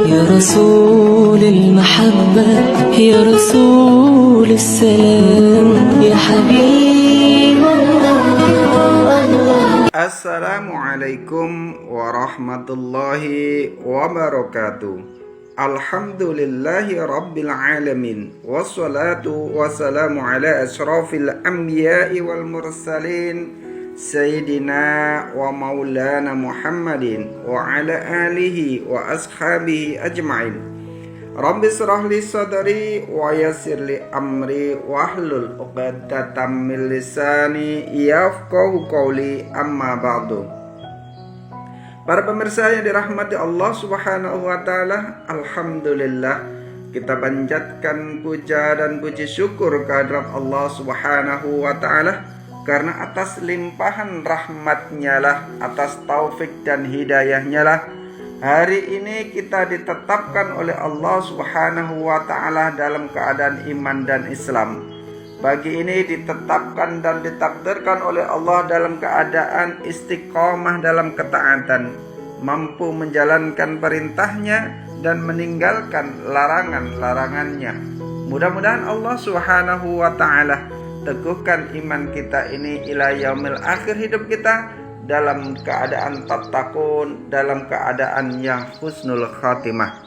يا رسول المحبة يا رسول السلام يا حبيب الله. Assalamualaikum warahmatullahi wabarakatuh. Alhamdulillahi rabbil alamin. Wassalatu wassalamu ala ashrafil anbiya'i wal mursalin Sayyidina wa maulana Muhammadin wa ala alihi wa ashabihi ajma'in. Rabbi shrah li sadri wa yassir li amri wahlul 'uqdatam min lisani yafqahu qawli, amma ba'du. Para pemirsa yang dirahmati Allah Subhanahu wa taala, alhamdulillah kita panjatkan puja dan puji syukur kehadirat Allah Subhanahu wa taala, karena atas limpahan rahmatnya lah, atas taufik dan hidayahnya lah, hari ini kita ditetapkan oleh Allah Subhanahu wa ta'ala dalam keadaan iman dan Islam. Pagi ini ditetapkan dan ditakdirkan oleh Allah dalam keadaan istiqomah dalam ketaatan, mampu menjalankan perintahnya dan meninggalkan larangan-larangannya. Mudah-mudahan Allah Subhanahu wa ta'ala teguhkan iman kita ini ila yaumil akhir hidup kita dalam keadaan tattaqun, dalam keadaan yang husnul khatimah.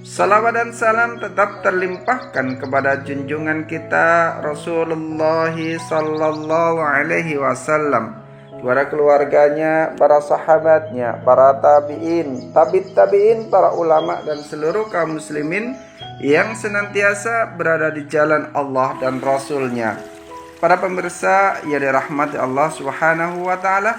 Salawat dan salam tetap terlimpahkan kepada junjungan kita Rasulullah sallallahu alaihi wasallam, kepada keluarganya, para sahabatnya, para tabi'in, tabi'in, para ulama dan seluruh kaum muslimin yang senantiasa berada di jalan Allah dan Rasulnya. Para pemirsa yang dirahmati Allah Subhanahu wa ta'ala,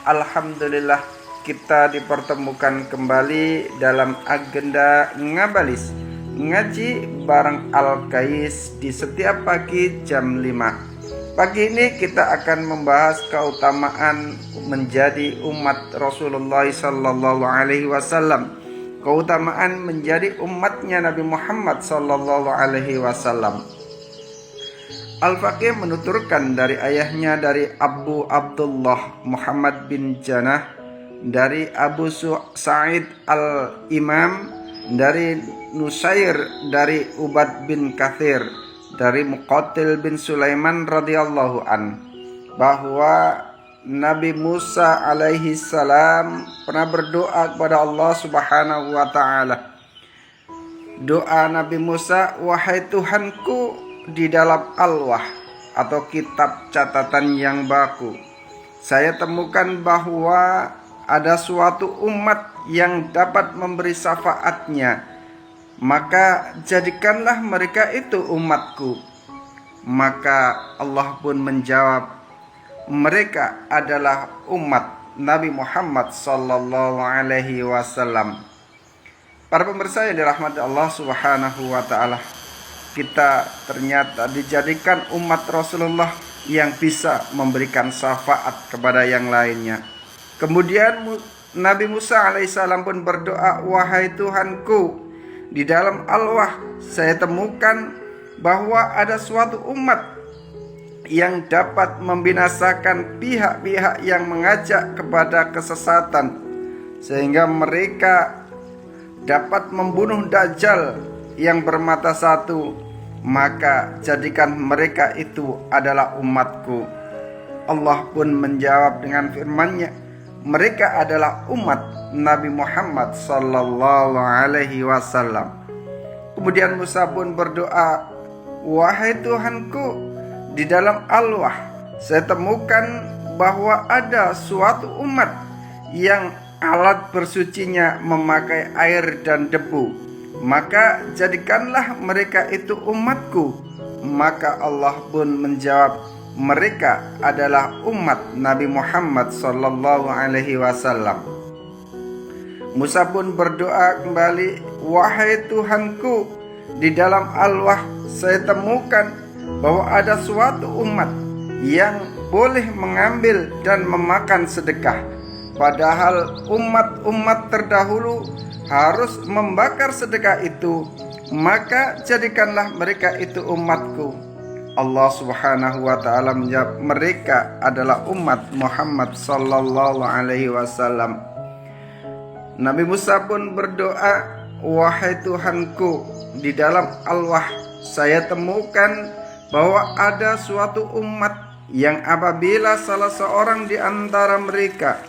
alhamdulillah kita dipertemukan kembali dalam agenda Ngabalis, ngaji bareng Al-Kais di setiap pagi jam 5. Pagi ini kita akan membahas keutamaan menjadi umat Rasulullah sallallahu alaihi wasallam, keutamaan menjadi umatnya Nabi Muhammad sallallahu alaihi wasallam. Al-Faqih menuturkan dari ayahnya, dari Abu Abdullah Muhammad bin Janah, dari Abu Sa'id al-Imam, dari Nusair, dari Ubad bin Kathir, dari Muqatil bin Sulaiman radhiyallahu an, bahwa Nabi Musa alaihi salam pernah berdoa kepada Allah Subhanahu wa ta'ala. Doa Nabi Musa, wahai Tuhanku, di dalam alwah atau kitab catatan yang baku, saya temukan bahwa ada suatu umat yang dapat memberi syafaatnya, maka jadikanlah mereka itu umatku. Maka Allah pun menjawab, mereka adalah umat Nabi Muhammad sallallahu alaihi wasallam. Para pemirsa yang dirahmati Allah Subhanahu wa ta'ala, kita ternyata dijadikan umat Rasulullah yang bisa memberikan syafaat kepada yang lainnya. Kemudian Nabi Musa alaihissalam pun berdoa, wahai Tuhanku, di dalam alwah saya temukan bahwa ada suatu umat yang dapat membinasakan pihak-pihak yang mengajak kepada kesesatan, sehingga mereka dapat membunuh Dajjal yang bermata satu, maka jadikan mereka itu adalah umatku. Allah pun menjawab dengan firman-Nya, mereka adalah umat Nabi Muhammad sallallahu alaihi wasallam. Kemudian Musa pun berdoa, wahai Tuhanku, di dalam alwah saya temukan bahwa ada suatu umat yang alat bersucinya memakai air dan debu, maka jadikanlah mereka itu umatku. Maka Allah pun menjawab, mereka adalah umat Nabi Muhammad sallallahu alaihi wasallam. Musa pun berdoa kembali, wahai Tuhanku, di dalam alwah saya temukan bahwa ada suatu umat yang boleh mengambil dan memakan sedekah, padahal umat-umat terdahulu harus membakar sedekah itu, maka jadikanlah mereka itu umatku. Allah Subhanahu wa ta'ala menjawab, mereka adalah umat Muhammad sallallahu alaihi wasallam. Nabi Musa pun berdoa, wahai Tuhanku, di dalam al-wah saya temukan bahwa ada suatu umat yang apabila salah seorang di antara mereka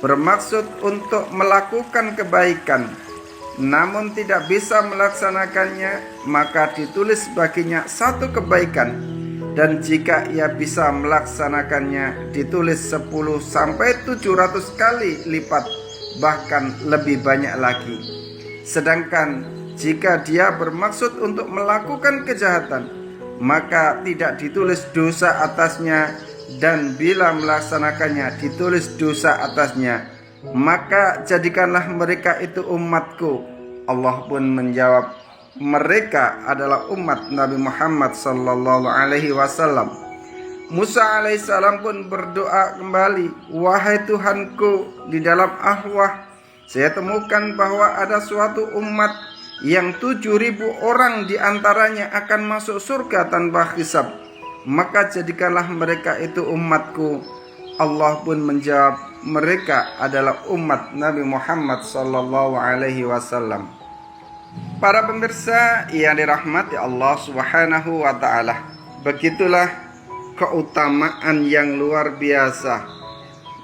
bermaksud untuk melakukan kebaikan namun tidak bisa melaksanakannya, maka ditulis baginya satu kebaikan, dan jika ia bisa melaksanakannya ditulis 10 sampai 700 kali lipat, bahkan lebih banyak lagi. Sedangkan jika dia bermaksud untuk melakukan kejahatan, maka tidak ditulis dosa atasnya, dan bila melaksanakannya ditulis dosa atasnya. Maka jadikanlah mereka itu umatku. Allah pun menjawab, mereka adalah umat Nabi Muhammad sallallahu alaihi wasallam. Musa alaihissalam pun berdoa kembali, wahai Tuhanku, di dalam ahwah saya temukan bahwa ada suatu umat yang 7.000 orang diantaranya akan masuk surga tanpa hisab, maka jadikanlah mereka itu umatku. Allah pun menjawab, mereka adalah umat Nabi Muhammad sallallahu alaihi wasallam. Para pemirsa yang dirahmati Allah Subhanahu wa taala, begitulah keutamaan yang luar biasa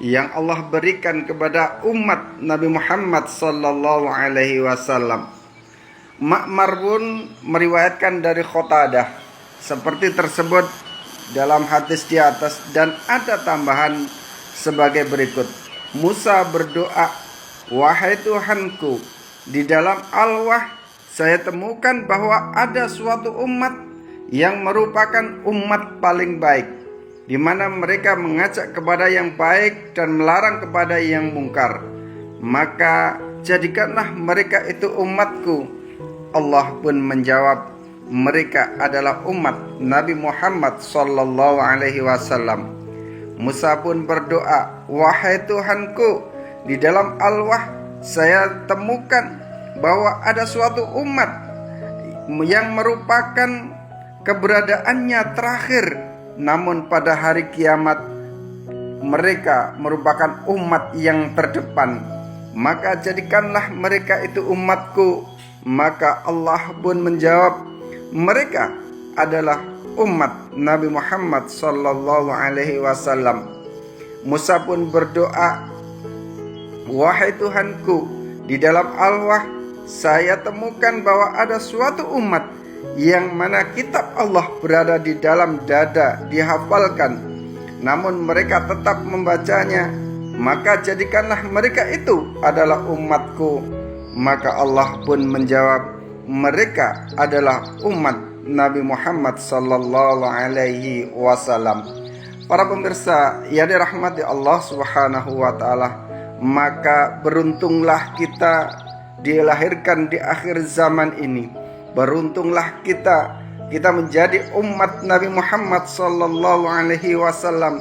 yang Allah berikan kepada umat Nabi Muhammad sallallahu alaihi wasallam. Ma'mar pun meriwayatkan dari Qatadah seperti tersebut dalam hadis di atas, dan ada tambahan sebagai berikut. Musa berdoa, wahai Tuhanku, di dalam al-wah saya temukan bahwa ada suatu umat yang merupakan umat paling baik, di mana mereka mengajak kepada yang baik dan melarang kepada yang mungkar. Maka jadikanlah mereka itu umatku. Allah pun menjawab, mereka adalah umat Nabi Muhammad sallallahu alaihi wasallam. Musa pun berdoa, wahai Tuhanku, di dalam al-wah saya temukan bahwa ada suatu umat yang merupakan keberadaannya terakhir, namun pada hari kiamat mereka merupakan umat yang terdepan. Maka jadikanlah mereka itu umatku. Maka Allah pun menjawab, mereka adalah umat Nabi Muhammad sallallahu alaihi wasallam. Musa pun berdoa, wahai Tuhanku, di dalam al-wah saya temukan bahwa ada suatu umat yang mana kitab Allah berada di dalam dada, dihafalkan, namun mereka tetap membacanya. Maka jadikanlah mereka itu adalah umatku. Maka Allah pun menjawab, mereka adalah umat Nabi Muhammad sallallahu alaihi wasallam. Para pemirsa yang dirahmati Allah Subhanahu wa taala, maka beruntunglah kita dilahirkan di akhir zaman ini. Beruntunglah kita menjadi umat Nabi Muhammad sallallahu alaihi wasallam,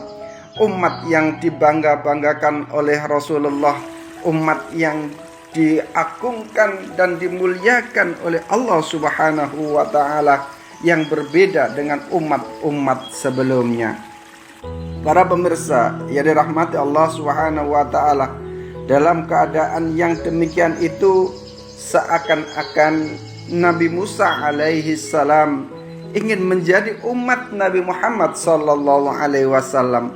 umat yang dibangga-banggakan oleh Rasulullah, umat yang diagungkan dan dimuliakan oleh Allah Subhanahu wa taala, yang berbeda dengan umat-umat sebelumnya. Para pemirsa yang dirahmati Allah Subhanahu wa taala, dalam keadaan yang demikian itu, seakan-akan Nabi Musa alaihi salam ingin menjadi umat Nabi Muhammad sallallahu alaihi wasallam.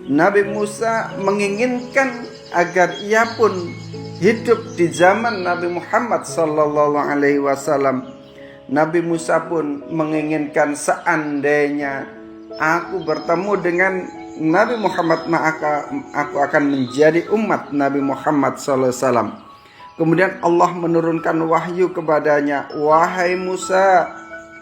Nabi Musa menginginkan agar ia pun hidup di zaman Nabi Muhammad sallallahu alaihi wasallam. Nabi Musa pun menginginkan, seandainya aku bertemu dengan Nabi Muhammad, maka aku akan menjadi umat Nabi Muhammad sallallahu alaihi wasallam. Kemudian Allah menurunkan wahyu kepadanya, wahai Musa,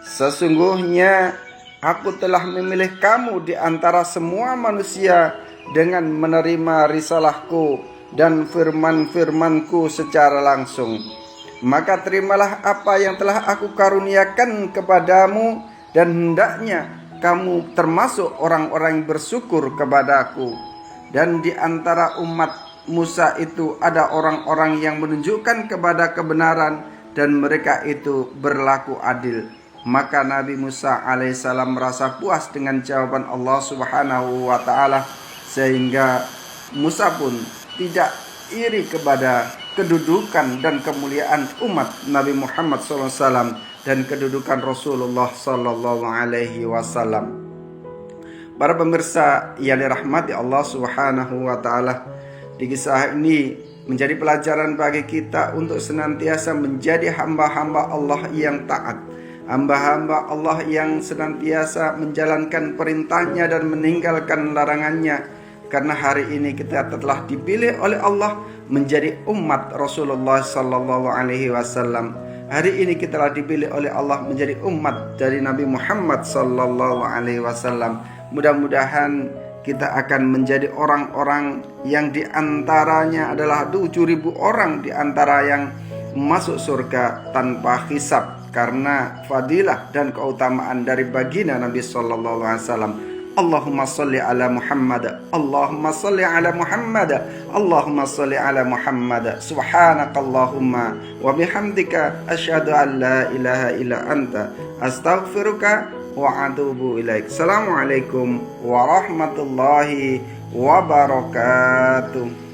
sesungguhnya aku telah memilih kamu di antara semua manusia dengan menerima risalahku dan firman-firmanku secara langsung. Maka terimalah apa yang telah aku karuniakan kepadamu, dan hendaknya kamu termasuk orang-orang yang bersyukur kepadaku. Dan di antara umat Musa itu ada orang-orang yang menunjukkan kepada kebenaran, dan mereka itu berlaku adil. Maka Nabi Musa alaihissalam merasa puas dengan jawaban Allah Subhanahu wa ta'ala, sehingga Musa pun tidak iri kepada kedudukan dan kemuliaan umat Nabi Muhammad SAW dan kedudukan Rasulullah SAW. Para pemirsa yang dirahmati Allah Subhanahu wa Ta'ala, di kisah ini menjadi pelajaran bagi kita untuk senantiasa menjadi hamba-hamba Allah yang taat, hamba-hamba Allah yang senantiasa menjalankan perintahnya dan meninggalkan larangannya. Karena hari ini kita telah dipilih oleh Allah menjadi umat Rasulullah Sallallahu Alaihi Wasallam. Hari ini kita telah dipilih oleh Allah menjadi umat dari Nabi Muhammad Sallallahu Alaihi Wasallam. Mudah-mudahan kita akan menjadi orang-orang yang diantaranya adalah 7.000 orang diantara yang masuk surga tanpa hisab, karena fadilah dan keutamaan dari baginda Nabi Sallallahu Alaihi Wasallam. Allahumma salli ala Muhammad, Allahumma salli ala Muhammad, Allahumma salli ala Muhammad. Subhanakallahumma wa bihamdika asyhadu an la ilaha illa anta astaghfiruka wa atubu ilaik. Assalamualaikum warahmatullahi wabarakatuh.